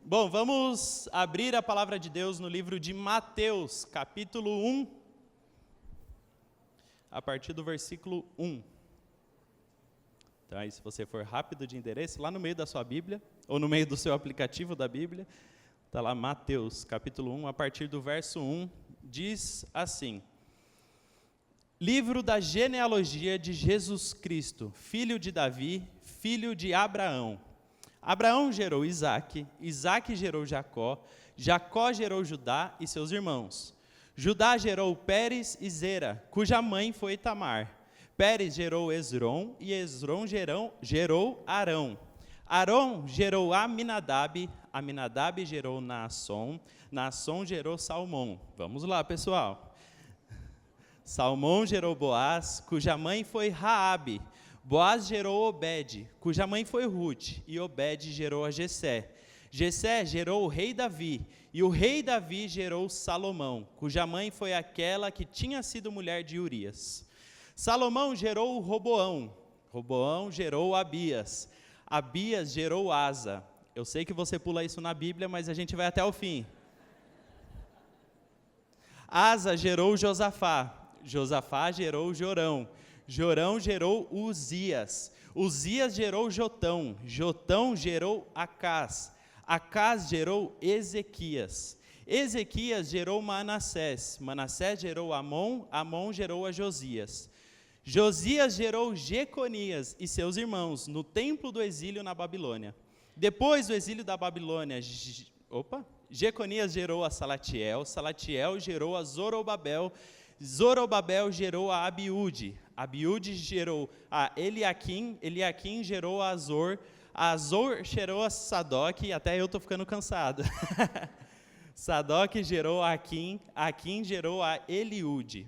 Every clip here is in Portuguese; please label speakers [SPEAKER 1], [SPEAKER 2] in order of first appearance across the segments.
[SPEAKER 1] Bom, vamos abrir a palavra de Deus no livro de Mateus, capítulo 1, a partir do versículo 1. Então, aí, se você for rápido de endereço, lá no meio da sua Bíblia, ou no meio do seu aplicativo da Bíblia, está lá Mateus, capítulo 1, a partir do verso 1, diz assim: Livro da genealogia de Jesus Cristo, filho de Davi, filho de Abraão. Abraão gerou Isaque, Isaque gerou Jacó, Jacó gerou Judá e seus irmãos. Judá gerou Pérez e Zera, cuja mãe foi Tamar. Pérez gerou Esrom e Esrom gerou Arão. Arão gerou Aminadab, Aminadab gerou Naasson, Naasson gerou Salmão. Vamos lá, pessoal. Salmão gerou Boaz, cuja mãe foi Raabe. Boaz gerou Obed, cuja mãe foi Ruth, e Obed gerou a Jessé. Jessé gerou o rei Davi, e o rei Davi gerou Salomão, cuja mãe foi aquela que tinha sido mulher de Urias. Salomão gerou Roboão, Roboão gerou Abias, Abias gerou Asa. Eu sei que você pula isso na Bíblia, mas a gente vai até o fim. Asa gerou Josafá, Josafá gerou Jorão, Jorão gerou Uzias, Uzias gerou Jotão, Jotão gerou Acás, Acás gerou Ezequias, Ezequias gerou Manassés, Manassés gerou Amon, Amon gerou a Josias, Josias gerou Jeconias e seus irmãos no templo do exílio na Babilônia. Depois do exílio da Babilônia, Jeconias gerou a Salatiel, Salatiel gerou a Zorobabel, Zorobabel gerou a Abiúde, Abiúde gerou a Eliaquim, Eliaquim gerou a Azor gerou a Sadoc, até eu estou ficando cansado. Sadoc gerou a Aquim, Aquim gerou a Eliúde,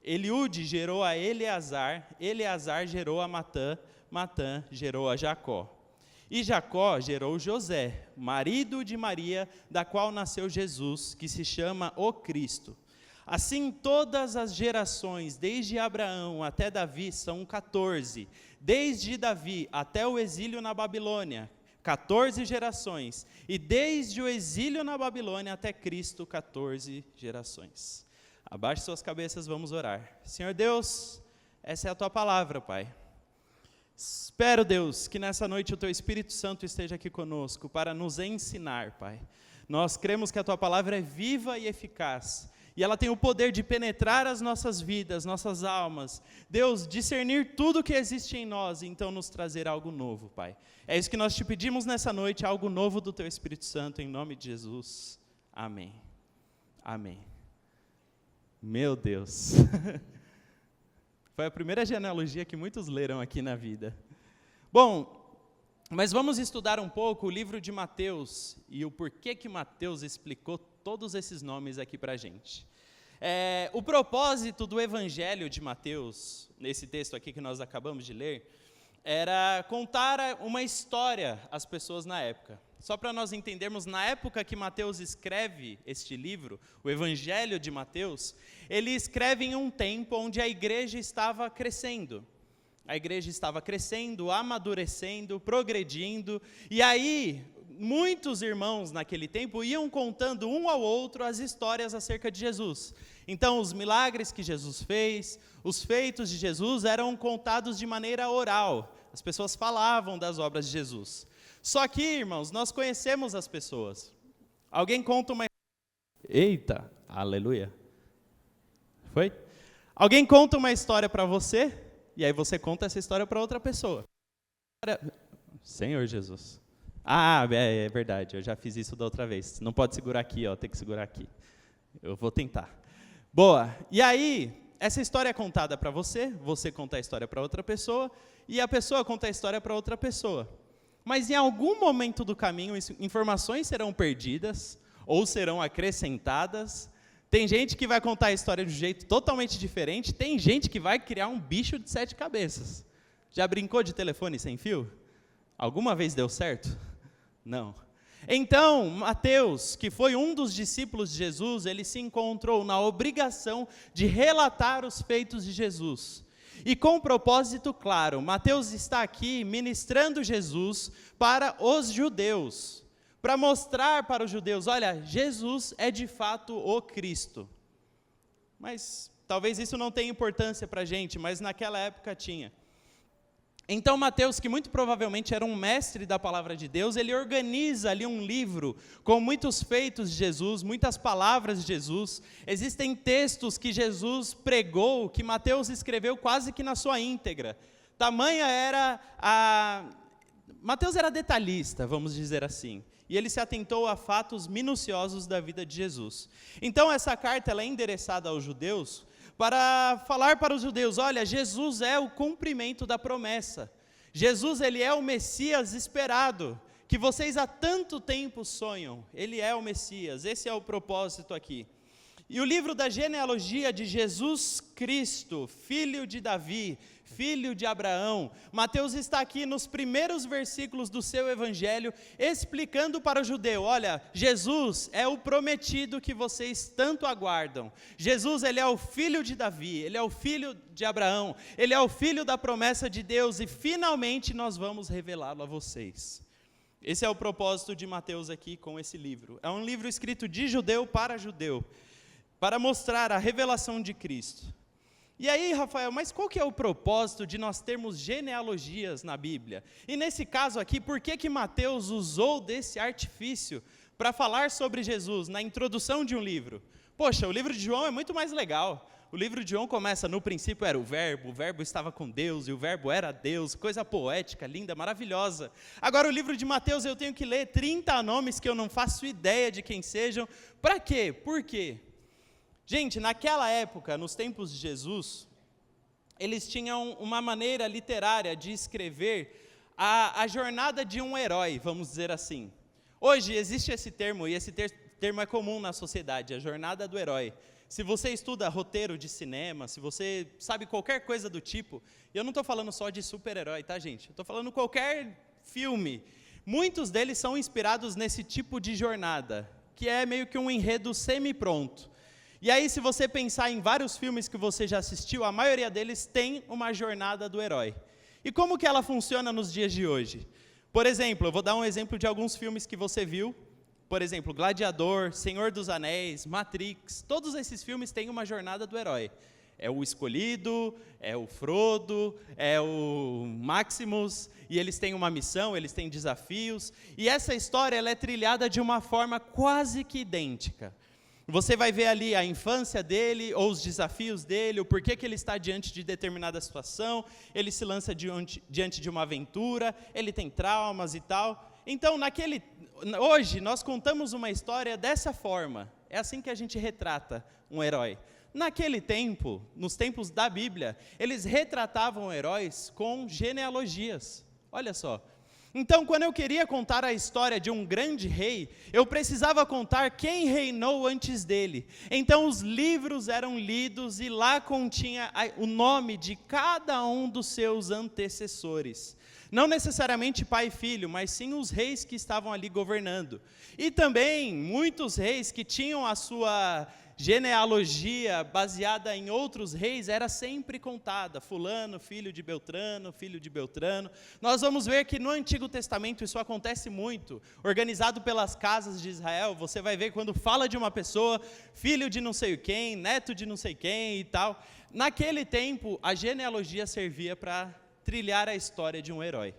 [SPEAKER 1] Eliúde gerou a Eleazar, Eleazar gerou a Matã, Matã gerou a Jacó. E Jacó gerou José, marido de Maria, da qual nasceu Jesus, que se chama o Cristo. Assim, todas as gerações, desde Abraão até Davi, são 14. Desde Davi até o exílio na Babilônia, 14 gerações. E desde o exílio na Babilônia até Cristo, 14 gerações. Abaixe suas cabeças, vamos orar. Senhor Deus, essa é a Tua palavra, Pai. Espero, Deus, que nessa noite o Teu Espírito Santo esteja aqui conosco para nos ensinar, Pai. Nós cremos que a Tua palavra é viva e eficaz. E ela tem o poder de penetrar as nossas vidas, nossas almas. Deus, discernir tudo que existe em nós e então nos trazer algo novo, Pai. É isso que nós te pedimos nessa noite, algo novo do Teu Espírito Santo, em nome de Jesus. Amém. Amém. Meu Deus. Foi a primeira genealogia que muitos leram aqui na vida. Bom, mas vamos estudar um pouco o livro de Mateus e o porquê que Mateus explicou todos esses nomes aqui para a gente. O propósito do Evangelho de Mateus, nesse texto aqui que nós acabamos de ler, era contar uma história às pessoas na época. Só para nós entendermos, na época que Mateus escreve este livro, o Evangelho de Mateus, ele escreve em um tempo onde a igreja estava crescendo. A igreja estava crescendo, amadurecendo, progredindo, e aí muitos irmãos naquele tempo iam contando um ao outro as histórias acerca de Jesus. Então, os milagres que Jesus fez, os feitos de Jesus eram contados de maneira oral. As pessoas falavam das obras de Jesus. Só que, irmãos, nós conhecemos as pessoas. Alguém conta uma... Eita, aleluia. Foi? Alguém conta uma história para você, e aí você conta essa história para outra pessoa. Senhor Jesus. Ah, é verdade, eu já fiz isso da outra vez. Não pode segurar aqui, ó, tem que segurar aqui. Eu vou tentar. Boa, e aí, essa história é contada para você conta a história para outra pessoa, e a pessoa conta a história para outra pessoa. Mas em algum momento do caminho, informações serão perdidas, ou serão acrescentadas. Tem gente que vai contar a história de um jeito totalmente diferente, tem gente que vai criar um bicho de 7 cabeças. Já brincou de telefone sem fio? Alguma vez deu certo? Não. Então, Mateus, que foi um dos discípulos de Jesus, ele se encontrou na obrigação de relatar os feitos de Jesus. E com um propósito claro, Mateus está aqui ministrando Jesus para os judeus. para mostrar para os judeus, olha, Jesus é de fato o Cristo. Mas talvez isso não tenha importância para a gente, mas naquela época tinha. Então Mateus, que muito provavelmente era um mestre da palavra de Deus, ele organiza ali um livro com muitos feitos de Jesus, muitas palavras de Jesus. Existem textos que Jesus pregou, que Mateus escreveu quase que na sua íntegra. Tamanha era Mateus era detalhista, vamos dizer assim. E ele se atentou a fatos minuciosos da vida de Jesus. Então essa carta ela é endereçada aos judeus, para falar para os judeus, olha, Jesus é o cumprimento da promessa. Jesus, ele é o Messias esperado, que vocês há tanto tempo sonham. Ele é o Messias, esse é o propósito aqui. E o livro da genealogia de Jesus Cristo, filho de Davi, filho de Abraão, Mateus está aqui nos primeiros versículos do seu evangelho, explicando para o judeu, olha, Jesus é o prometido que vocês tanto aguardam. Jesus, ele é o filho de Davi, ele é o filho de Abraão, ele é o filho da promessa de Deus, e finalmente nós vamos revelá-lo a vocês. Esse é o propósito de Mateus aqui com esse livro. É um livro escrito de judeu, para mostrar a revelação de Cristo. E aí, Rafael, mas qual que é o propósito de nós termos genealogias na Bíblia? E nesse caso aqui, por que Mateus usou desse artifício para falar sobre Jesus na introdução de um livro? Poxa, o livro de João é muito mais legal. O livro de João começa, no princípio era o verbo estava com Deus, e o verbo era Deus, coisa poética, linda, maravilhosa. Agora o livro de Mateus eu tenho que ler 30 nomes que eu não faço ideia de quem sejam. Para quê? Por quê? Gente, naquela época, nos tempos de Jesus, eles tinham uma maneira literária de escrever a jornada de um herói, vamos dizer assim. Hoje existe esse termo, e esse termo é comum na sociedade, a jornada do herói. Se você estuda roteiro de cinema, se você sabe qualquer coisa do tipo, e eu não estou falando só de super-herói, tá, gente? Eu estou falando qualquer filme. Muitos deles são inspirados nesse tipo de jornada, que é meio que um enredo semi-pronto. E aí, se você pensar em vários filmes que você já assistiu, a maioria deles tem uma jornada do herói. E como que ela funciona nos dias de hoje? Por exemplo, eu vou dar um exemplo de alguns filmes que você viu. Por exemplo, Gladiador, Senhor dos Anéis, Matrix. Todos esses filmes têm uma jornada do herói. É o escolhido, é o Frodo, é o Maximus, e eles têm uma missão, eles têm desafios. E essa história ela é trilhada de uma forma quase que idêntica. Você vai ver ali a infância dele, ou os desafios dele, o porquê que ele está diante de determinada situação, ele se lança diante de uma aventura, ele tem traumas e tal. Então, hoje, nós contamos uma história dessa forma, é assim que a gente retrata um herói. Naquele tempo, nos tempos da Bíblia, eles retratavam heróis com genealogias, olha só. Então, quando eu queria contar a história de um grande rei, eu precisava contar quem reinou antes dele. Então, os livros eram lidos e lá continha o nome de cada um dos seus antecessores. Não necessariamente pai e filho, mas sim os reis que estavam ali governando. E também muitos reis que tinham a sua genealogia baseada em outros reis era sempre contada, fulano, filho de Beltrano. Nós vamos ver que no Antigo Testamento isso acontece muito, organizado pelas casas de Israel, você vai ver quando fala de uma pessoa, filho de não sei quem, neto de não sei quem e tal. Naquele tempo, a genealogia servia para trilhar a história de um herói.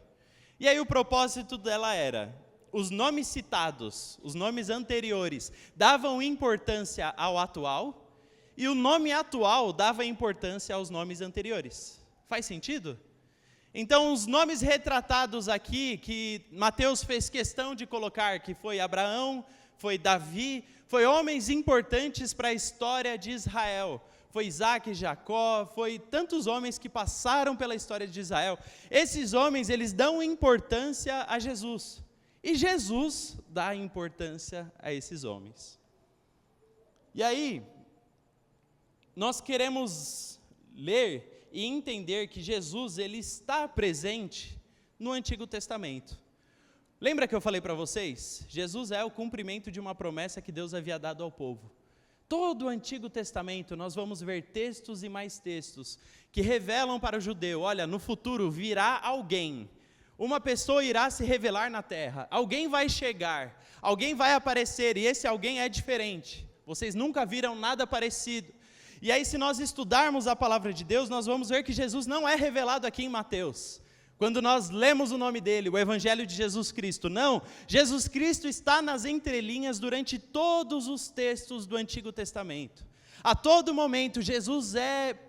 [SPEAKER 1] E aí o propósito dela era: os nomes citados, os nomes anteriores, davam importância ao atual, e o nome atual dava importância aos nomes anteriores. Faz sentido? Então, os nomes retratados aqui, que Mateus fez questão de colocar, que foi Abraão, foi Davi, foi homens importantes para a história de Israel. Foi Isaac e Jacó, foi tantos homens que passaram pela história de Israel. Esses homens, eles dão importância a Jesus. E Jesus dá importância a esses homens. E aí, nós queremos ler e entender que Jesus ele está presente no Antigo Testamento. Lembra que eu falei para vocês? Jesus é o cumprimento de uma promessa que Deus havia dado ao povo. Todo o Antigo Testamento nós vamos ver textos e mais textos que revelam para o judeu, olha, no futuro virá alguém, Uma pessoa irá se revelar na terra, alguém vai chegar, alguém vai aparecer, e esse alguém é diferente. Vocês nunca viram nada parecido. E aí, se nós estudarmos a palavra de Deus, nós vamos ver que Jesus não é revelado aqui em Mateus. Quando nós lemos o nome dele, o Evangelho de Jesus Cristo, não, Jesus Cristo está nas entrelinhas durante todos os textos do Antigo Testamento. A todo momento, Jesus é,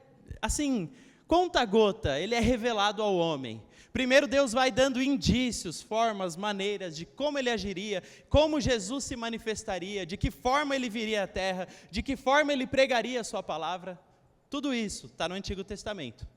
[SPEAKER 1] assim, conta-gota, ele é revelado ao homem. Primeiro Deus vai dando indícios, formas, maneiras de como ele agiria, como Jesus se manifestaria, de que forma ele viria à terra, de que forma ele pregaria a sua palavra. Tudo isso está no Antigo Testamento.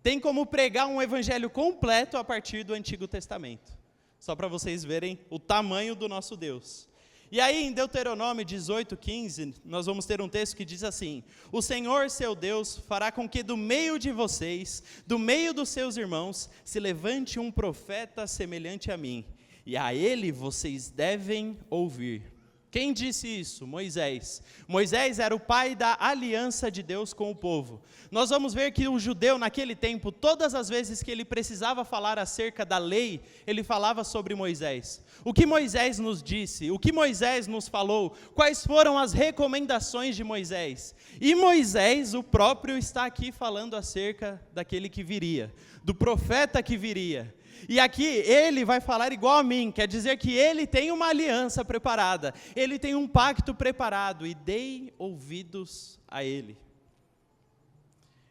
[SPEAKER 1] Tem como pregar um evangelho completo a partir do Antigo Testamento. Só para vocês verem o tamanho do nosso Deus. E aí em Deuteronômio 18:15, nós vamos ter um texto que diz assim: o Senhor seu Deus fará com que do meio de vocês, do meio dos seus irmãos, se levante um profeta semelhante a mim, e a ele vocês devem ouvir. Quem disse isso? Moisés. Moisés era o pai da aliança de Deus com o povo. Nós vamos ver que o judeu naquele tempo, todas as vezes que ele precisava falar acerca da lei, ele falava sobre Moisés. O que Moisés nos disse? O que Moisés nos falou? Quais foram as recomendações de Moisés? E Moisés, o próprio, está aqui falando acerca daquele que viria, do profeta que viria. E aqui ele vai falar igual a mim, quer dizer que ele tem uma aliança preparada, ele tem um pacto preparado, e dei ouvidos a ele.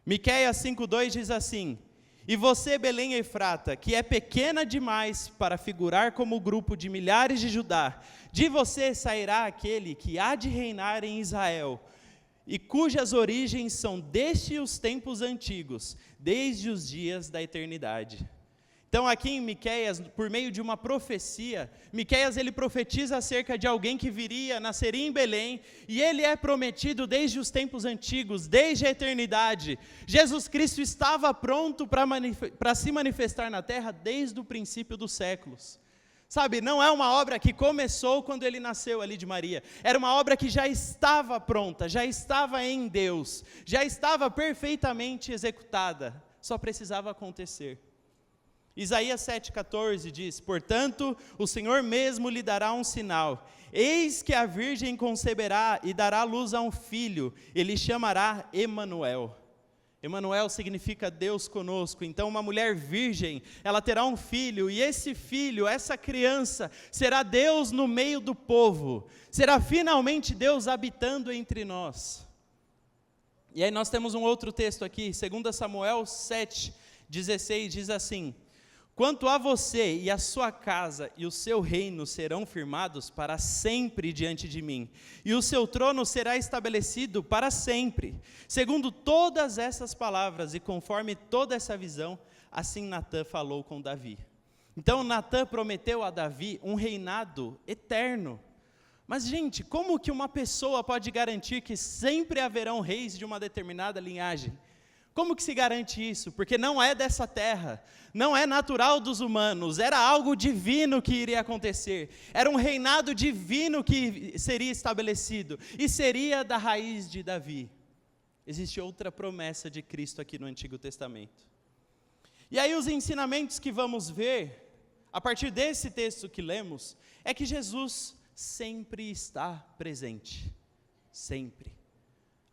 [SPEAKER 1] Miqueias 5:2 diz assim: e você, Belém Efrata, que é pequena demais para figurar como o grupo de milhares de Judá, de você sairá aquele que há de reinar em Israel, e cujas origens são desde os tempos antigos, desde os dias da eternidade. Então aqui em Miqueias, por meio de uma profecia, Miqueias ele profetiza acerca de alguém que viria, nasceria em Belém, e ele é prometido desde os tempos antigos, desde a eternidade. Jesus Cristo estava pronto para se manifestar na terra desde o princípio dos séculos. Sabe, não é uma obra que começou quando ele nasceu ali de Maria, era uma obra que já estava pronta, já estava em Deus, já estava perfeitamente executada, só precisava acontecer. Isaías 7,14 diz: portanto, o Senhor mesmo lhe dará um sinal, eis que a virgem conceberá e dará luz a um filho, ele chamará Emanuel. Emanuel significa Deus conosco. Então uma mulher virgem, ela terá um filho, e esse filho, essa criança, será Deus no meio do povo, será finalmente Deus habitando entre nós. E aí nós temos um outro texto aqui, 2 Samuel 7,16, diz assim: quanto a você e a sua casa e o seu reino serão firmados para sempre diante de mim, e o seu trono será estabelecido para sempre. Segundo todas essas palavras e conforme toda essa visão, assim Natã falou com Davi. Então Natã prometeu a Davi um reinado eterno. Mas gente, como que uma pessoa pode garantir que sempre haverão reis de uma determinada linhagem? Como que se garante isso? Porque não é dessa terra, não é natural dos humanos, era algo divino que iria acontecer, era um reinado divino que seria estabelecido, e seria da raiz de Davi. Existe outra promessa de Cristo aqui no Antigo Testamento. E aí os ensinamentos que vamos ver, a partir desse texto que lemos, é que Jesus sempre está presente, sempre.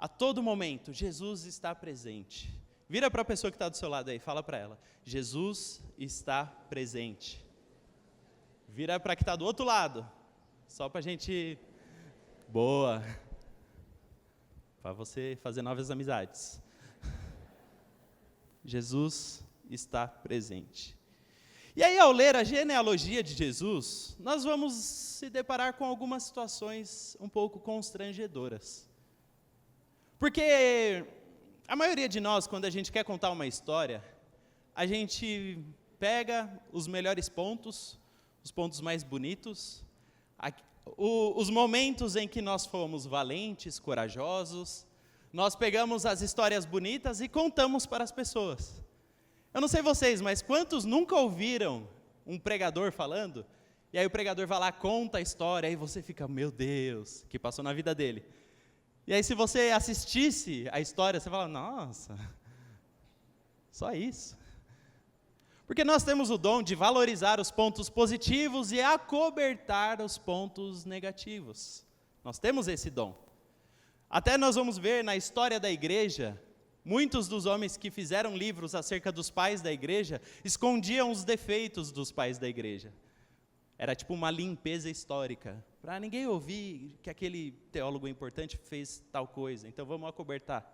[SPEAKER 1] A todo momento, Jesus está presente. Vira para a pessoa que está do seu lado aí, fala para ela: Jesus está presente. Vira para que está do outro lado, só para a gente... Boa! Para você fazer novas amizades. Jesus está presente. E aí, ao ler a genealogia de Jesus, nós vamos se deparar com algumas situações um pouco constrangedoras. Porque a maioria de nós, quando a gente quer contar uma história, a gente pega os melhores pontos, os pontos mais bonitos, os momentos em que nós fomos valentes, corajosos, nós pegamos as histórias bonitas e contamos para as pessoas. Eu não sei vocês, mas quantos nunca ouviram um pregador falando, e aí o pregador vai lá, conta a história, e você fica, meu Deus, que passou na vida dele. E aí se você assistisse a história, você fala, nossa, só isso. Porque nós temos o dom de valorizar os pontos positivos e acobertar os pontos negativos. Nós temos esse dom. Até nós vamos ver na história da igreja, muitos dos homens que fizeram livros acerca dos pais da igreja, escondiam os defeitos dos pais da igreja. Era tipo uma limpeza histórica, para ninguém ouvir que aquele teólogo importante fez tal coisa, então vamos acobertar.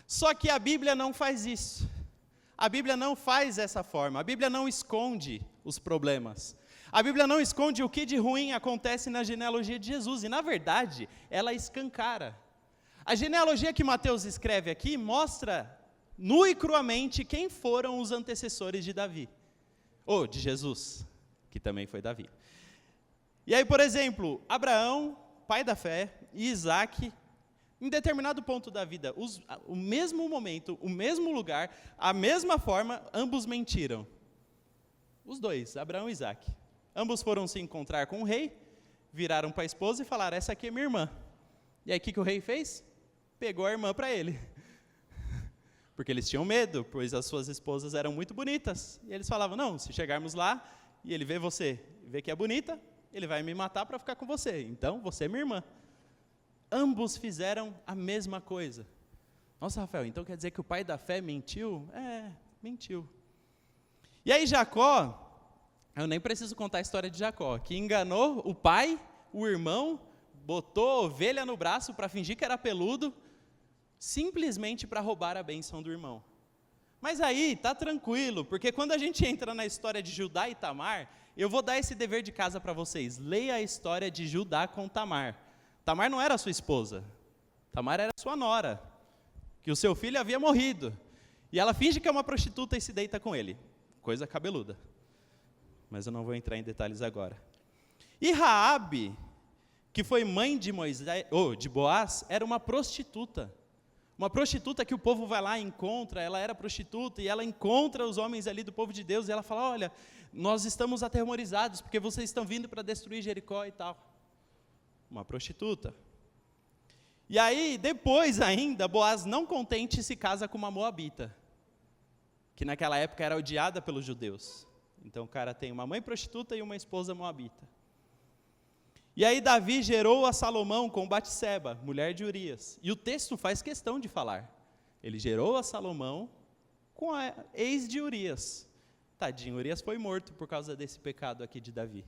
[SPEAKER 1] Só que a Bíblia não faz isso. A Bíblia não faz dessa forma, a Bíblia não esconde os problemas. A Bíblia não esconde o que de ruim acontece na genealogia de Jesus, e na verdade, ela escancara. A genealogia que Mateus escreve aqui mostra nu e cruamente quem foram os antecessores de Davi, ou de Jesus, que também foi Davi. E aí, por exemplo, Abraão, pai da fé, e Isaac, em determinado ponto da vida, o mesmo momento, o mesmo lugar, a mesma forma, ambos mentiram. Os dois, Abraão e Isaac. Ambos foram se encontrar com o rei, viraram para a esposa e falaram, essa aqui é minha irmã. E aí o que o rei fez? Pegou a irmã para ele. Porque eles tinham medo, pois as suas esposas eram muito bonitas. E eles falavam, não, se chegarmos lá e ele vê você, vê que é bonita, ele vai me matar para ficar com você. Então, você é minha irmã. Ambos fizeram a mesma coisa. Nossa, Rafael, então quer dizer que o pai da fé mentiu? Mentiu. E aí Jacó, eu nem preciso contar a história de Jacó, que enganou o pai, o irmão, botou ovelha no braço para fingir que era peludo, simplesmente para roubar a bênção do irmão. Mas aí, tá tranquilo, porque quando a gente entra na história de Judá e Tamar, eu vou dar esse dever de casa para vocês. Leia a história de Judá com Tamar. Tamar não era sua esposa, Tamar era sua nora, que o seu filho havia morrido, e ela finge que é uma prostituta e se deita com ele, coisa cabeluda, mas eu não vou entrar em detalhes agora. E Raabe, que foi mãe de de Boaz, era uma prostituta que o povo vai lá e encontra, ela era prostituta, e ela encontra os homens ali do povo de Deus, e ela fala, olha, nós estamos atemorizados, porque vocês estão vindo para destruir Jericó e tal. Uma prostituta. E aí, depois ainda, Boaz, não contente, se casa com uma moabita, que naquela época era odiada pelos judeus. Então o cara tem uma mãe prostituta e uma esposa moabita. E aí Davi gerou a Salomão com Batseba, mulher de Urias. E o texto faz questão de falar. Ele gerou a Salomão com a ex de Urias. Tadinho, Urias foi morto por causa desse pecado aqui de Davi.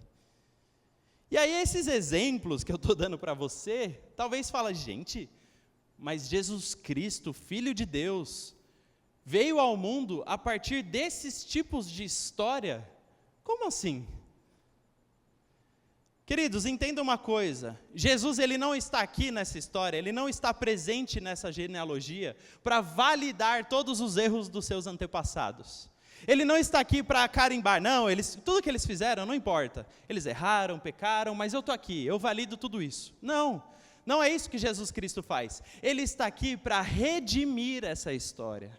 [SPEAKER 1] E aí esses exemplos que eu estou dando para você, talvez fala, gente, mas Jesus Cristo, Filho de Deus, veio ao mundo a partir desses tipos de história? Como assim? Queridos, entenda uma coisa, Jesus ele não está aqui nessa história, ele não está presente nessa genealogia para validar todos os erros dos seus antepassados. Ele não está aqui para carimbar, não, tudo que eles fizeram não importa. Eles erraram, pecaram, mas eu estou aqui, eu valido tudo isso. Não, não é isso que Jesus Cristo faz. Ele está aqui para redimir essa história.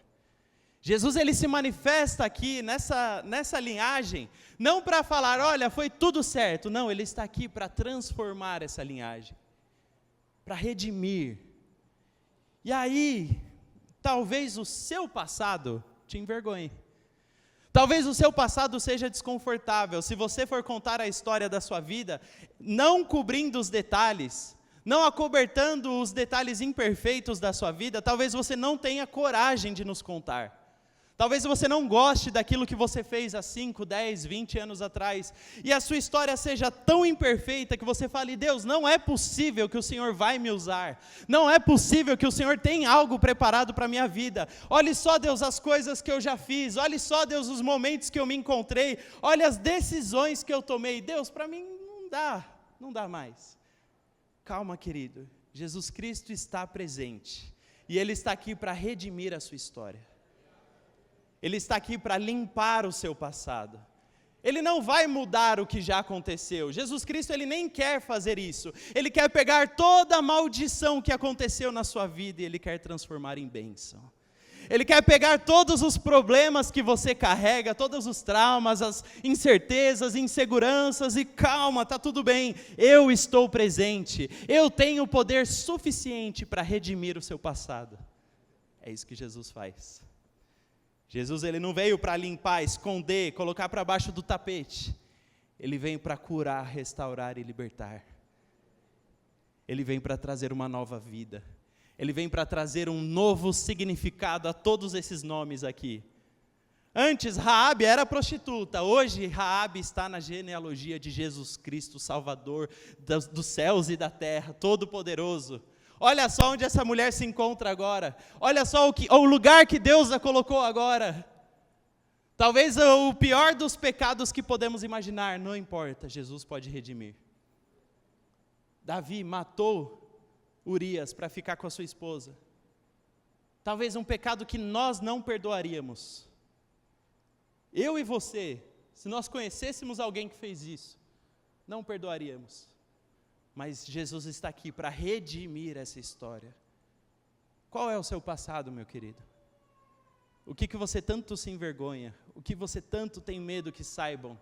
[SPEAKER 1] Jesus ele se manifesta aqui nessa linhagem, não para falar, olha, foi tudo certo. Não, ele está aqui para transformar essa linhagem, para redimir. E aí, talvez o seu passado te envergonhe. Talvez o seu passado seja desconfortável, se você for contar a história da sua vida, não cobrindo os detalhes, não acobertando os detalhes imperfeitos da sua vida, talvez você não tenha coragem de nos contar. Talvez você não goste daquilo que você fez há 5, 10, 20 anos atrás, e a sua história seja tão imperfeita que você fale, Deus, não é possível que o Senhor vai me usar, não é possível que o Senhor tem algo preparado para a minha vida. Olhe só, Deus, as coisas que eu já fiz, olhe só, Deus, os momentos que eu me encontrei, olhe as decisões que eu tomei. Deus, para mim não dá mais. Calma, querido, Jesus Cristo está presente, e Ele está aqui para redimir a sua história. Ele está aqui para limpar o seu passado. Ele não vai mudar o que já aconteceu. Jesus Cristo, Ele nem quer fazer isso. Ele quer pegar toda a maldição que aconteceu na sua vida e Ele quer transformar em bênção. Ele quer pegar todos os problemas que você carrega, todos os traumas, as incertezas, inseguranças, e calma, está tudo bem, eu estou presente. Eu tenho poder suficiente para redimir o seu passado. É isso que Jesus faz. Jesus, ele não veio para limpar, esconder, colocar para baixo do tapete. Ele veio para curar, restaurar e libertar. Ele vem para trazer uma nova vida. Ele vem para trazer um novo significado a todos esses nomes aqui. Antes, Raabe era prostituta. Hoje, Raabe está na genealogia de Jesus Cristo, Salvador dos céus e da terra, Todo-Poderoso. Olha só onde essa mulher se encontra agora. Olha só o lugar que Deus a colocou agora. Talvez o pior dos pecados que podemos imaginar, não importa, Jesus pode redimir. Davi matou Urias para ficar com a sua esposa. Talvez um pecado que nós não perdoaríamos. Eu e você, se nós conhecêssemos alguém que fez isso, não perdoaríamos. Mas Jesus está aqui para redimir essa história. Qual é o seu passado, meu querido? O que você tanto se envergonha? O que você tanto tem medo que saibam?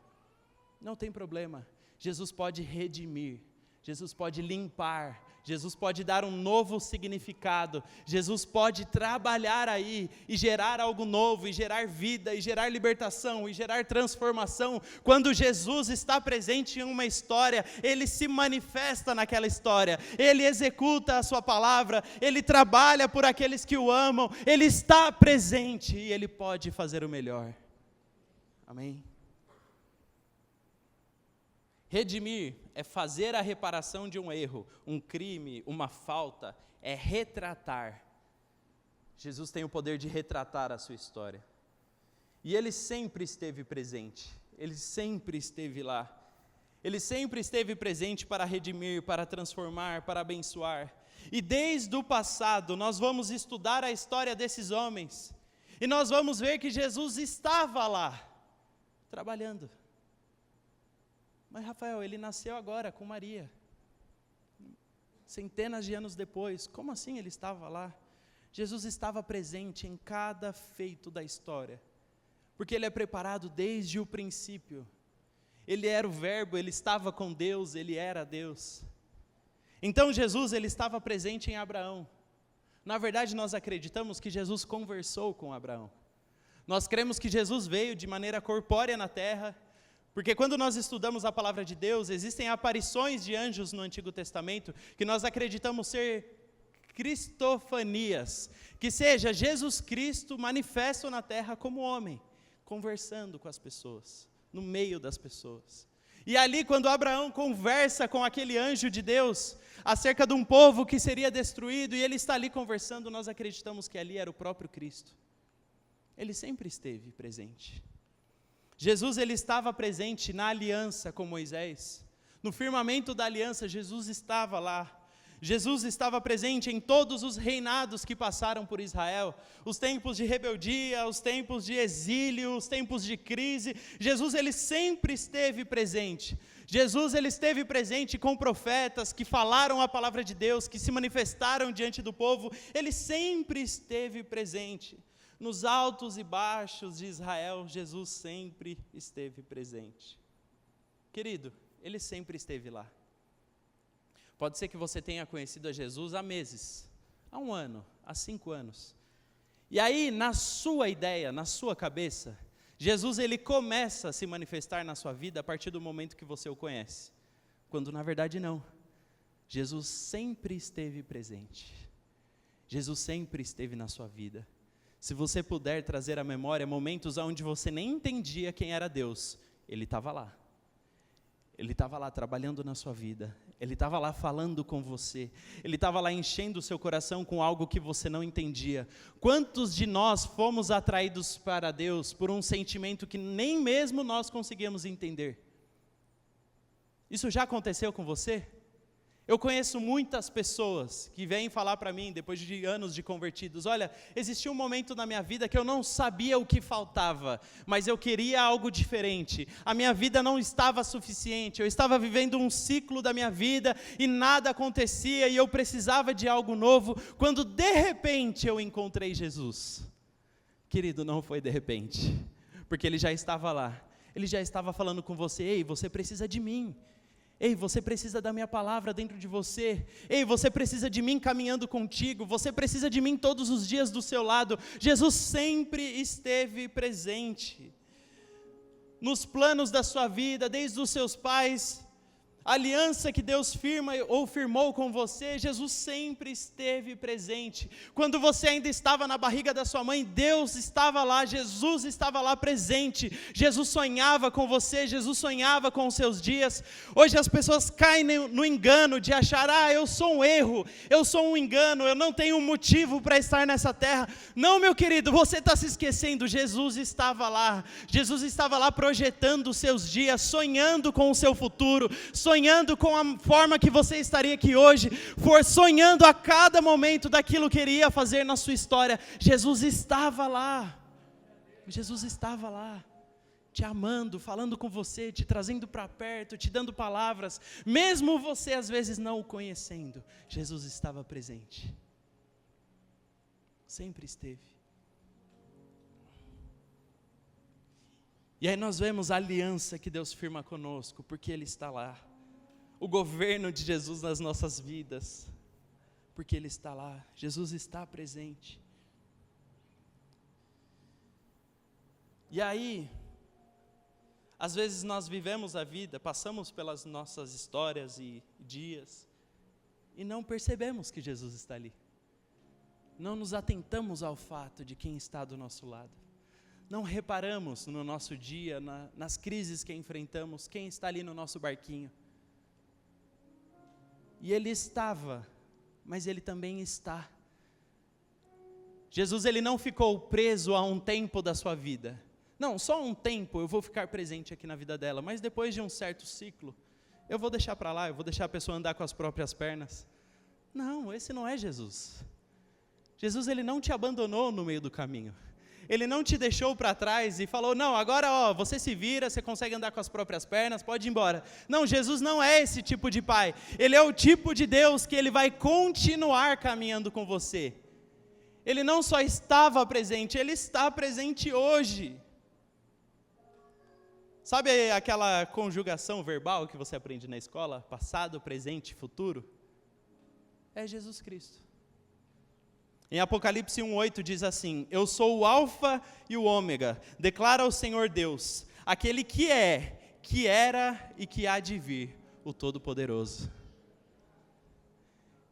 [SPEAKER 1] Não tem problema. Jesus pode redimir. Jesus pode limpar. Jesus pode dar um novo significado. Jesus pode trabalhar aí e gerar algo novo, e gerar vida, e gerar libertação, e gerar transformação. Quando Jesus está presente em uma história, Ele se manifesta naquela história, Ele executa a sua palavra, Ele trabalha por aqueles que o amam, Ele está presente e Ele pode fazer o melhor. Amém? Redimir é fazer a reparação de um erro, um crime, uma falta, é retratar. Jesus tem o poder de retratar a sua história. E Ele sempre esteve presente, Ele sempre esteve lá. Ele sempre esteve presente para redimir, para transformar, para abençoar. E desde o passado nós vamos estudar a história desses homens. E nós vamos ver que Jesus estava lá, trabalhando. Mas Rafael, ele nasceu agora com Maria, centenas de anos depois, como assim ele estava lá? Jesus estava presente em cada feito da história, porque Ele é preparado desde o princípio. Ele era o Verbo, Ele estava com Deus, Ele era Deus. Então Jesus, Ele estava presente em Abraão. Na verdade, nós acreditamos que Jesus conversou com Abraão. Nós cremos que Jesus veio de maneira corpórea na terra, porque quando nós estudamos a palavra de Deus, existem aparições de anjos no Antigo Testamento, que nós acreditamos ser cristofanias, que seja Jesus Cristo manifesto na terra como homem, conversando com as pessoas, no meio das pessoas. E ali quando Abraão conversa com aquele anjo de Deus, acerca de um povo que seria destruído, e ele está ali conversando, nós acreditamos que ali era o próprio Cristo. Ele sempre esteve presente. Jesus, Ele estava presente na aliança com Moisés, no firmamento da aliança, Jesus estava lá. Jesus estava presente em todos os reinados que passaram por Israel, os tempos de rebeldia, os tempos de exílio, os tempos de crise. Jesus, Ele sempre esteve presente. Jesus, Ele esteve presente com profetas que falaram a palavra de Deus, que se manifestaram diante do povo. Ele sempre esteve presente. Nos altos e baixos de Israel, Jesus sempre esteve presente. Querido, Ele sempre esteve lá. Pode ser que você tenha conhecido a Jesus há meses, há 1 ano, há 5 anos. E aí, na sua ideia, na sua cabeça, Jesus, Ele começa a se manifestar na sua vida a partir do momento que você o conhece. Quando na verdade não. Jesus sempre esteve presente. Jesus sempre esteve na sua vida. Se você puder trazer à memória momentos onde você nem entendia quem era Deus, Ele estava lá. Ele estava lá trabalhando na sua vida. Ele estava lá falando com você. Ele estava lá enchendo o seu coração com algo que você não entendia. Quantos de nós fomos atraídos para Deus por um sentimento que nem mesmo nós conseguíamos entender? Isso já aconteceu com você? Eu conheço muitas pessoas que vêm falar para mim, depois de anos de convertidos, olha, existiu um momento na minha vida que eu não sabia o que faltava, mas eu queria algo diferente. A minha vida não estava suficiente, eu estava vivendo um ciclo da minha vida e nada acontecia e eu precisava de algo novo, quando de repente eu encontrei Jesus. Querido, não foi de repente, porque Ele já estava lá, Ele já estava falando com você, ei, você precisa de mim. Ei, você precisa da minha palavra dentro de você. Ei, você precisa de mim caminhando contigo. Você precisa de mim todos os dias do seu lado. Jesus sempre esteve presente nos planos da sua vida, desde os seus pais. A aliança que Deus firma ou firmou com você, Jesus sempre esteve presente. Quando você ainda estava na barriga da sua mãe, Deus estava lá, Jesus estava lá presente. Jesus sonhava com você, Jesus sonhava com os seus dias. Hoje as pessoas caem no engano de achar, eu sou um erro, eu sou um engano, eu não tenho um motivo para estar nessa terra. Não, meu querido, você está se esquecendo, Jesus estava lá projetando os seus dias, sonhando com o seu futuro, sonhando com a forma que você estaria aqui hoje, sonhando a cada momento daquilo que Ele ia fazer na sua história. Jesus estava lá, te amando, falando com você, te trazendo para perto, te dando palavras, mesmo você às vezes não o conhecendo. Jesus estava presente, sempre esteve. E aí nós vemos a aliança que Deus firma conosco, porque Ele está lá. O governo de Jesus nas nossas vidas, porque Ele está lá, Jesus está presente. E aí, às vezes nós vivemos a vida, passamos pelas nossas histórias e dias, e não percebemos que Jesus está ali. Não nos atentamos ao fato de quem está do nosso lado. Não reparamos no nosso dia, nas crises que enfrentamos, quem está ali no nosso barquinho. E Ele estava, mas Ele também está. Jesus, Ele não ficou preso a um tempo da sua vida. Não, só um tempo eu vou ficar presente aqui na vida dela, mas depois de um certo ciclo, eu vou deixar para lá, eu vou deixar a pessoa andar com as próprias pernas. Não, esse não é Jesus. Jesus, Ele não te abandonou no meio do caminho. Ele não te deixou para trás e falou, não, agora você se vira, você consegue andar com as próprias pernas, pode ir embora. Não, Jesus não é esse tipo de pai. Ele é o tipo de Deus que Ele vai continuar caminhando com você. Ele não só estava presente, Ele está presente hoje. Sabe aquela conjugação verbal que você aprende na escola? Passado, presente, futuro? É Jesus Cristo. Em Apocalipse 1:8 diz assim, eu sou o alfa e o ômega, declara o Senhor Deus, aquele que é, que era e que há de vir, o Todo-Poderoso.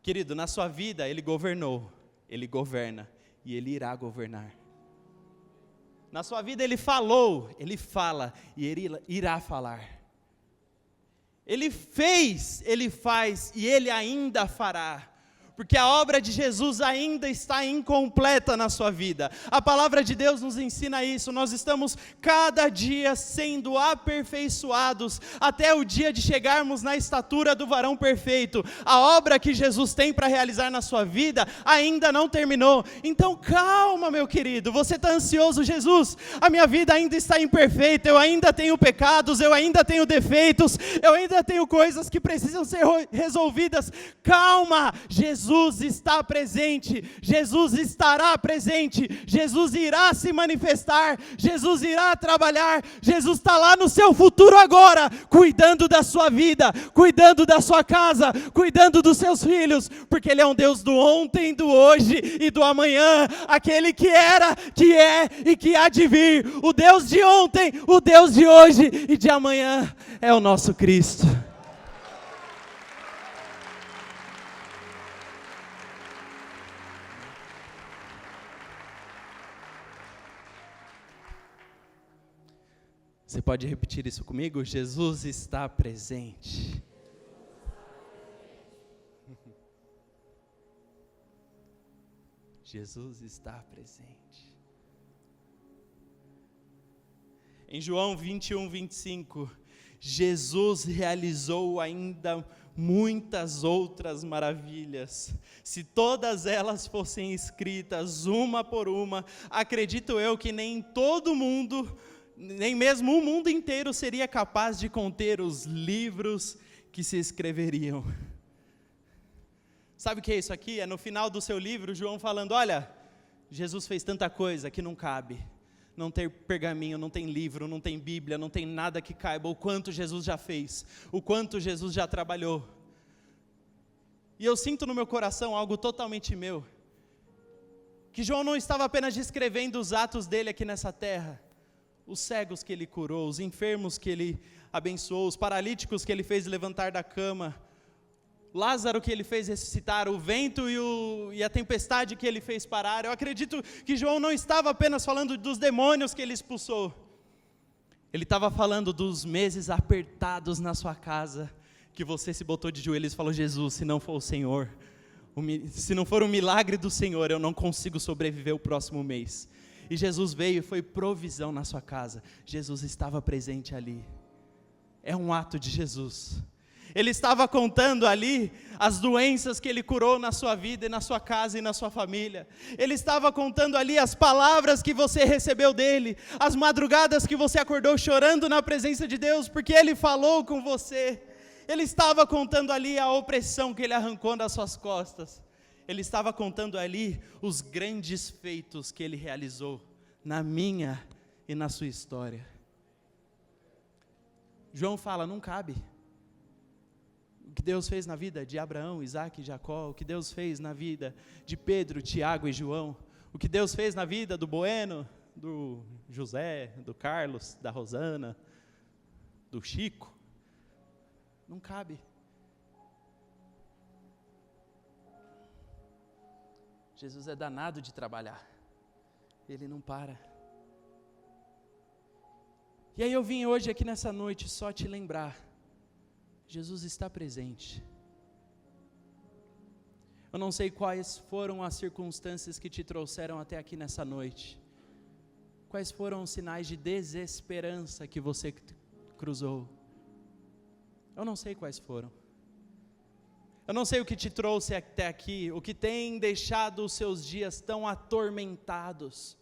[SPEAKER 1] Querido, na sua vida Ele governou, Ele governa e Ele irá governar. Na sua vida Ele falou, Ele fala e Ele irá falar. Ele fez, Ele faz e Ele ainda fará. Porque a obra de Jesus ainda está incompleta na sua vida. A palavra de Deus nos ensina isso. Nós estamos cada dia sendo aperfeiçoados até o dia de chegarmos na estatura do varão perfeito. A obra que Jesus tem para realizar na sua vida ainda não terminou. Então calma, meu querido, você está ansioso? Jesus, a minha vida ainda está imperfeita, eu ainda tenho pecados, eu ainda tenho defeitos, eu ainda tenho coisas que precisam ser resolvidas. Calma, Jesus está presente, Jesus estará presente, Jesus irá se manifestar, Jesus irá trabalhar, Jesus está lá no seu futuro agora, cuidando da sua vida, cuidando da sua casa, cuidando dos seus filhos, porque Ele é um Deus do ontem, do hoje e do amanhã, aquele que era, que é e que há de vir, o Deus de ontem, o Deus de hoje e de amanhã é o nosso Cristo. Você pode repetir isso comigo? Jesus está presente. Jesus está presente. Em João 21:25, Jesus realizou ainda muitas outras maravilhas. Se todas elas fossem escritas uma por uma, acredito eu que nem todo mundo, nem mesmo o mundo inteiro seria capaz de conter os livros que se escreveriam. Sabe o que é isso aqui? É no final do seu livro, João falando, olha, Jesus fez tanta coisa que não cabe. não tem pergaminho, não tem livro, não tem Bíblia, não tem nada que caiba o quanto Jesus já fez, o quanto Jesus já trabalhou. E eu sinto no meu coração algo totalmente meu, que João não estava apenas descrevendo os atos dele aqui nessa terra, os cegos que ele curou, os enfermos que ele abençoou, os paralíticos que ele fez levantar da cama, Lázaro que ele fez ressuscitar, o vento e a tempestade que ele fez parar. Eu acredito que João não estava apenas falando dos demônios que ele expulsou, ele estava falando dos meses apertados na sua casa, que você se botou de joelhos e falou: Jesus, se não for o Senhor, se não for o milagre do Senhor, eu não consigo sobreviver o próximo mês. E Jesus veio e foi provisão na sua casa. Jesus estava presente ali. É um ato de Jesus. Ele estava contando ali as doenças que ele curou na sua vida, e na sua casa e na sua família. Ele estava contando ali as palavras que você recebeu dele, as madrugadas que você acordou chorando na presença de Deus, porque ele falou com você. Ele estava contando ali a opressão que ele arrancou das suas costas. Ele estava contando ali os grandes feitos que ele realizou na minha e na sua história. João fala: não cabe. O que Deus fez na vida de Abraão, Isaac e Jacó, o que Deus fez na vida de Pedro, Tiago e João, o que Deus fez na vida do Bueno, do José, do Carlos, da Rosana, do Chico, não cabe. Jesus é danado de trabalhar, ele não para. E aí eu vim hoje aqui nessa noite só te lembrar, Jesus está presente. Eu não sei quais foram as circunstâncias que te trouxeram até aqui nessa noite, quais foram os sinais de desesperança que você cruzou. Eu não sei quais foram. Eu não sei o que te trouxe até aqui, o que tem deixado os seus dias tão atormentados,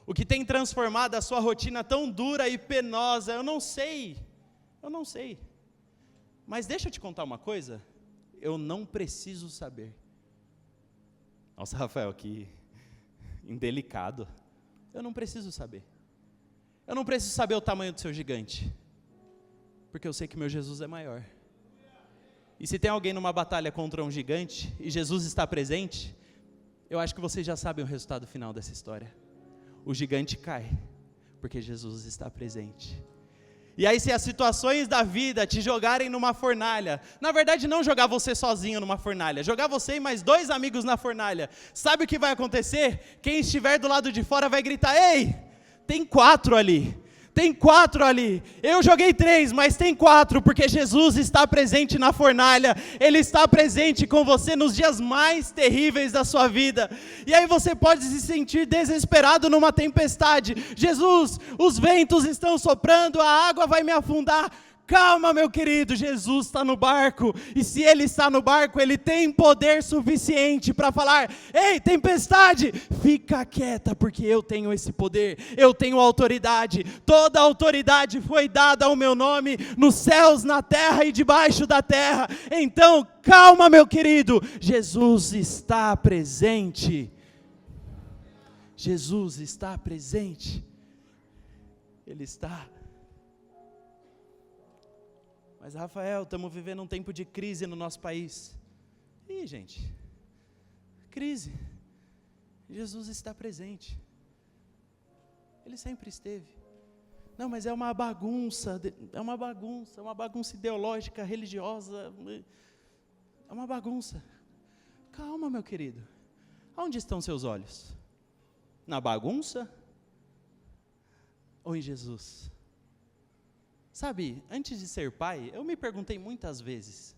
[SPEAKER 1] o que tem transformado a sua rotina tão dura e penosa. Eu não sei. Mas deixa eu te contar uma coisa, eu não preciso saber. Nossa, Rafael, que indelicado. Eu não preciso saber. Eu não preciso saber o tamanho do seu gigante, porque eu sei que meu Jesus é maior. E se tem alguém numa batalha contra um gigante, e Jesus está presente, eu acho que vocês já sabem o resultado final dessa história. O gigante cai, porque Jesus está presente. E aí se as situações da vida te jogarem numa fornalha, na verdade não jogar você sozinho numa fornalha, jogar você e mais 2 amigos na fornalha, sabe o que vai acontecer? Quem estiver do lado de fora vai gritar: ei, tem 4 ali. Tem 4 ali, eu joguei 3, mas tem 4, porque Jesus está presente na fornalha, Ele está presente com você nos dias mais terríveis da sua vida. E aí você pode se sentir desesperado numa tempestade: Jesus, os ventos estão soprando, a água vai me afundar. Calma, meu querido, Jesus está no barco, e se Ele está no barco, Ele tem poder suficiente para falar: ei, tempestade, fica quieta, porque eu tenho esse poder, eu tenho autoridade, toda a autoridade foi dada ao meu nome, nos céus, na terra e debaixo da terra. Então, calma, meu querido, Jesus está presente. Jesus está presente, Ele está. Mas Rafael, estamos vivendo um tempo de crise no nosso país. Ih, gente, crise. Jesus está presente. Ele sempre esteve. Não, mas é uma bagunça ideológica, religiosa. É uma bagunça. Calma, meu querido. Onde estão seus olhos? Na bagunça? Ou em Jesus? Sabe, antes de ser pai, eu me perguntei muitas vezes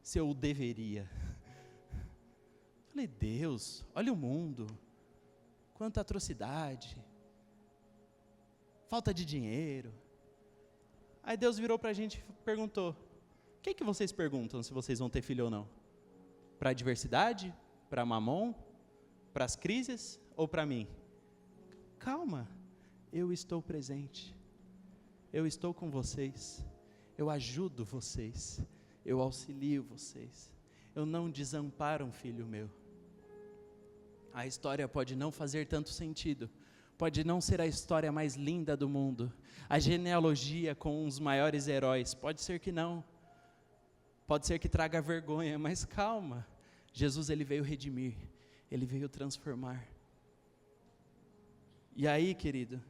[SPEAKER 1] se eu deveria. Falei: Deus, olha o mundo, quanta atrocidade, falta de dinheiro. Aí Deus virou para a gente e perguntou: o que vocês perguntam se vocês vão ter filho ou não? Para a adversidade? Para mamon? Para as crises? Ou para mim? Calma, eu estou presente. Eu estou com vocês, eu ajudo vocês, eu auxilio vocês, eu não desamparo um filho meu. A história pode não fazer tanto sentido, pode não ser a história mais linda do mundo, a genealogia com os maiores heróis, pode ser que não, pode ser que traga vergonha, mas calma, Jesus ele veio redimir, ele veio transformar. E aí, querido,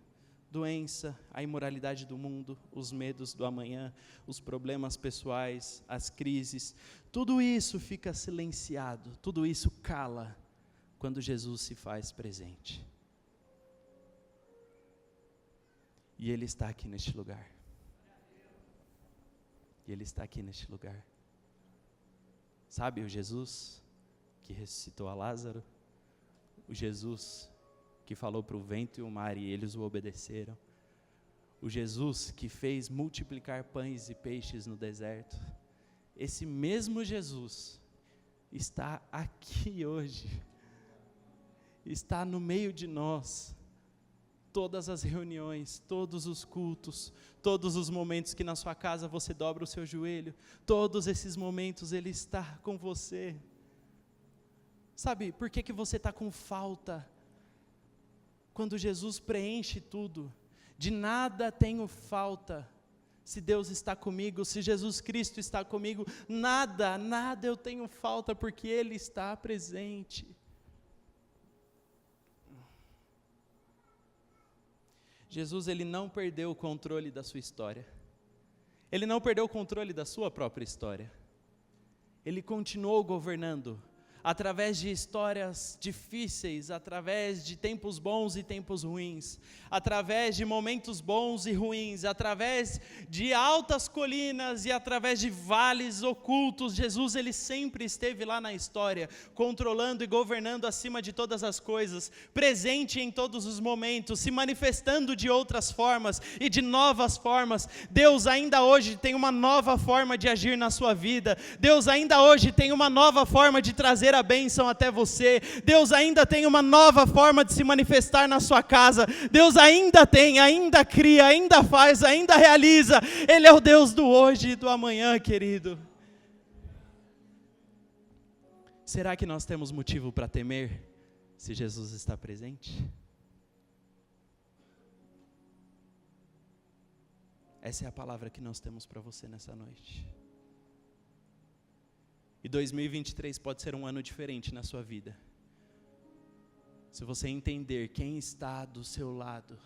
[SPEAKER 1] doença, a imoralidade do mundo, os medos do amanhã, os problemas pessoais, as crises, tudo isso fica silenciado, tudo isso cala quando Jesus se faz presente. E Ele está aqui neste lugar. E Ele está aqui neste lugar. Sabe o Jesus que ressuscitou a Lázaro? O Jesus que falou para o vento e o mar e eles o obedeceram. O Jesus que fez multiplicar pães e peixes no deserto. Esse mesmo Jesus está aqui hoje. Está no meio de nós. Todas as reuniões, todos os cultos, todos os momentos que na sua casa você dobra o seu joelho, todos esses momentos Ele está com você. Sabe, por que você está com falta? Quando Jesus preenche tudo, de nada tenho falta, se Deus está comigo, se Jesus Cristo está comigo, nada eu tenho falta, porque Ele está presente. Jesus, Ele não perdeu o controle da sua história, Ele não perdeu o controle da sua própria história, Ele continuou governando, através de histórias difíceis, através de tempos bons e tempos ruins, através de momentos bons e ruins, através de altas colinas e através de vales ocultos, Jesus ele sempre esteve lá na história, controlando e governando acima de todas as coisas, presente em todos os momentos, se manifestando de outras formas e de novas formas. Deus ainda hoje tem uma nova forma de agir na sua vida, Deus ainda hoje tem uma nova forma de trazer a bênção até você, Deus ainda tem uma nova forma de se manifestar na sua casa, Deus ainda tem, ainda cria, ainda faz, ainda realiza. Ele é o Deus do hoje e do amanhã, querido. Será que nós temos motivo para temer se Jesus está presente? Essa é a palavra que nós temos para você nessa noite. E 2023 pode ser um ano diferente na sua vida, se você entender quem está do seu lado,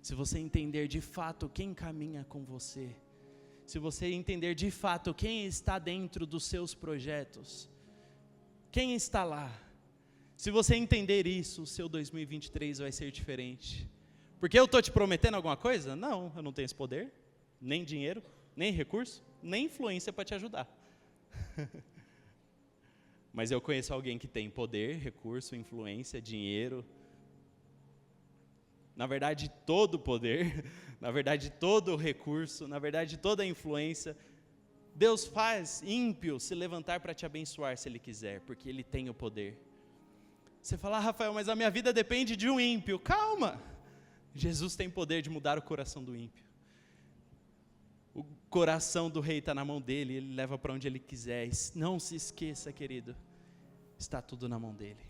[SPEAKER 1] se você entender de fato quem caminha com você, se você entender de fato quem está dentro dos seus projetos, quem está lá. Se você entender isso, o seu 2023 vai ser diferente. Porque eu estou te prometendo alguma coisa? Não, eu não tenho esse poder, nem dinheiro, nem recurso, nem influência para te ajudar. Mas eu conheço alguém que tem poder, recurso, influência, dinheiro, na verdade todo o poder, na verdade todo o recurso, na verdade toda a influência. Deus faz ímpio se levantar para te abençoar se Ele quiser, porque Ele tem o poder. Você fala, Rafael, mas a minha vida depende de um ímpio. Calma, Jesus tem poder de mudar o coração do ímpio. O coração do rei está na mão dele, ele leva para onde ele quiser. Não se esqueça, querido, está tudo na mão dele.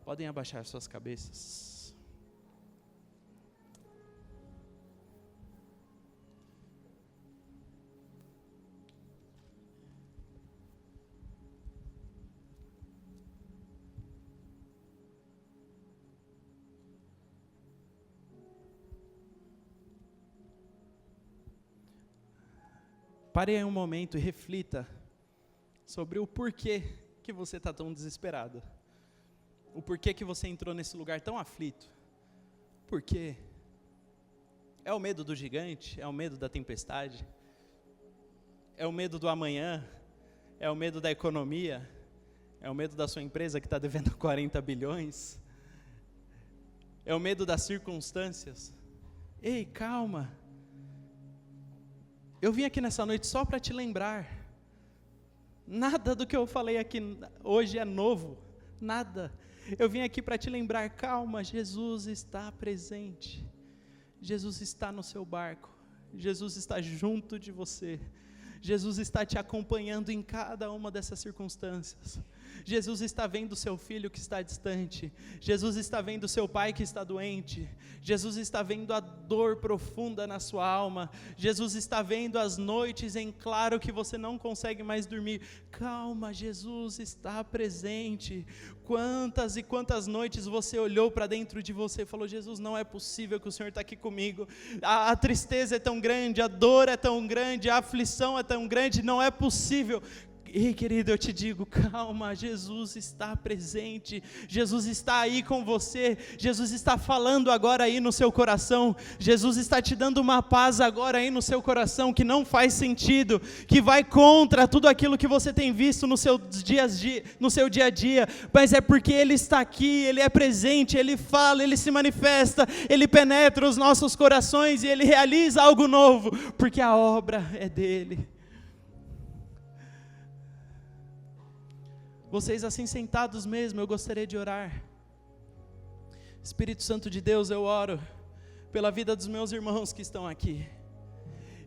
[SPEAKER 1] Podem abaixar suas cabeças. Pare aí um momento e reflita sobre o porquê que você está tão desesperado. O porquê que você entrou nesse lugar tão aflito. Por quê? É o medo do gigante? É o medo da tempestade? É o medo do amanhã? É o medo da economia? É o medo da sua empresa que está devendo 40 bilhões? É o medo das circunstâncias? Ei, calma. Eu vim aqui nessa noite só para te lembrar, nada do que eu falei aqui hoje é novo, nada. Eu vim aqui para te lembrar, calma, Jesus está presente, Jesus está no seu barco, Jesus está junto de você, Jesus está te acompanhando em cada uma dessas circunstâncias, Jesus está vendo o seu filho que está distante. Jesus está vendo o seu pai que está doente. Jesus está vendo a dor profunda na sua alma. Jesus está vendo as noites em claro que você não consegue mais dormir. Calma, Jesus está presente. Quantas e quantas noites você olhou para dentro de você e falou: Jesus, não é possível que o Senhor está aqui comigo. A tristeza é tão grande, a dor é tão grande, a aflição é tão grande, não é possível. Ei, querido, eu te digo, calma, Jesus está presente, Jesus está aí com você, Jesus está falando agora aí no seu coração, Jesus está te dando uma paz agora aí no seu coração, que não faz sentido, que vai contra tudo aquilo que você tem visto no seu dia a dia, mas é porque Ele está aqui, Ele é presente, Ele fala, Ele se manifesta, Ele penetra os nossos corações e Ele realiza algo novo, porque a obra é dEle. Vocês assim sentados mesmo, eu gostaria de orar. Espírito Santo de Deus, eu oro pela vida dos meus irmãos que estão aqui.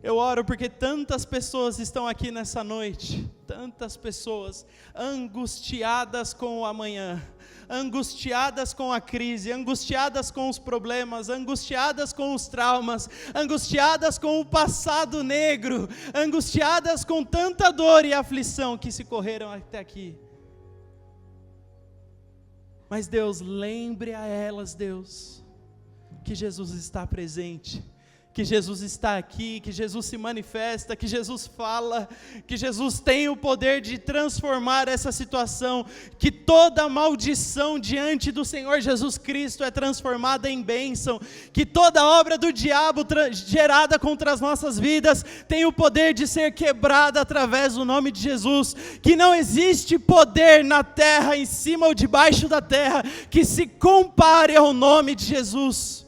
[SPEAKER 1] Eu oro porque tantas pessoas estão aqui nessa noite, tantas pessoas angustiadas com o amanhã, angustiadas com a crise, angustiadas com os problemas, angustiadas com os traumas, angustiadas com o passado negro, angustiadas com tanta dor e aflição que se correram até aqui. Mas Deus, lembre a elas, Deus, que Jesus está presente, que Jesus está aqui, que Jesus se manifesta, que Jesus fala, que Jesus tem o poder de transformar essa situação, que toda maldição diante do Senhor Jesus Cristo é transformada em bênção, que toda obra do diabo gerada contra as nossas vidas tem o poder de ser quebrada através do nome de Jesus, que não existe poder na terra, em cima ou debaixo da terra, que se compare ao nome de Jesus.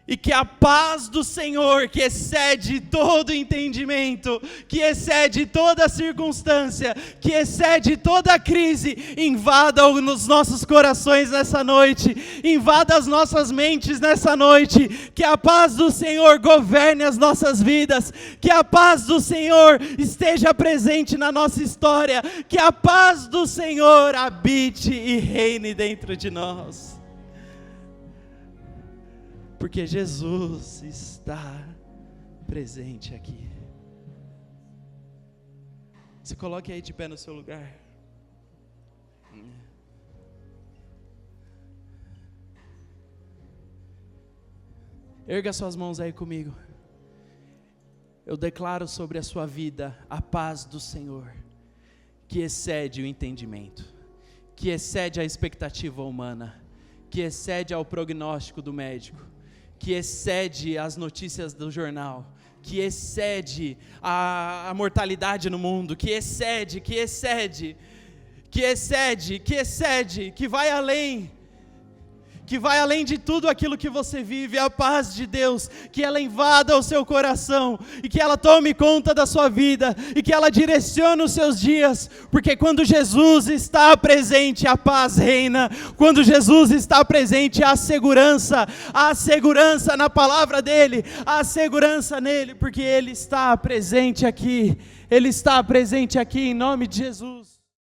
[SPEAKER 1] E que a paz do Senhor, que excede todo entendimento, que excede toda circunstância, que excede toda crise, invada os nossos corações nessa noite, invada as nossas mentes nessa noite, que a paz do Senhor governe as nossas vidas, que a paz do Senhor esteja presente na nossa história, que a paz do Senhor habite e reine dentro de nós. Porque Jesus está presente aqui. Se coloque aí de pé no seu lugar. Erga suas mãos aí comigo. Eu declaro sobre a sua vida a paz do Senhor, que excede o entendimento, que excede a expectativa humana, que excede ao prognóstico do médico, que excede as notícias do jornal, que excede a mortalidade no mundo, que excede, que vai além de tudo aquilo que você vive, a paz de Deus, que ela invada o seu coração, e que ela tome conta da sua vida, e que ela direcione os seus dias, porque quando Jesus está presente, a paz reina, quando Jesus está presente, há segurança na palavra dEle, há segurança nele, porque Ele está presente aqui em nome de Jesus.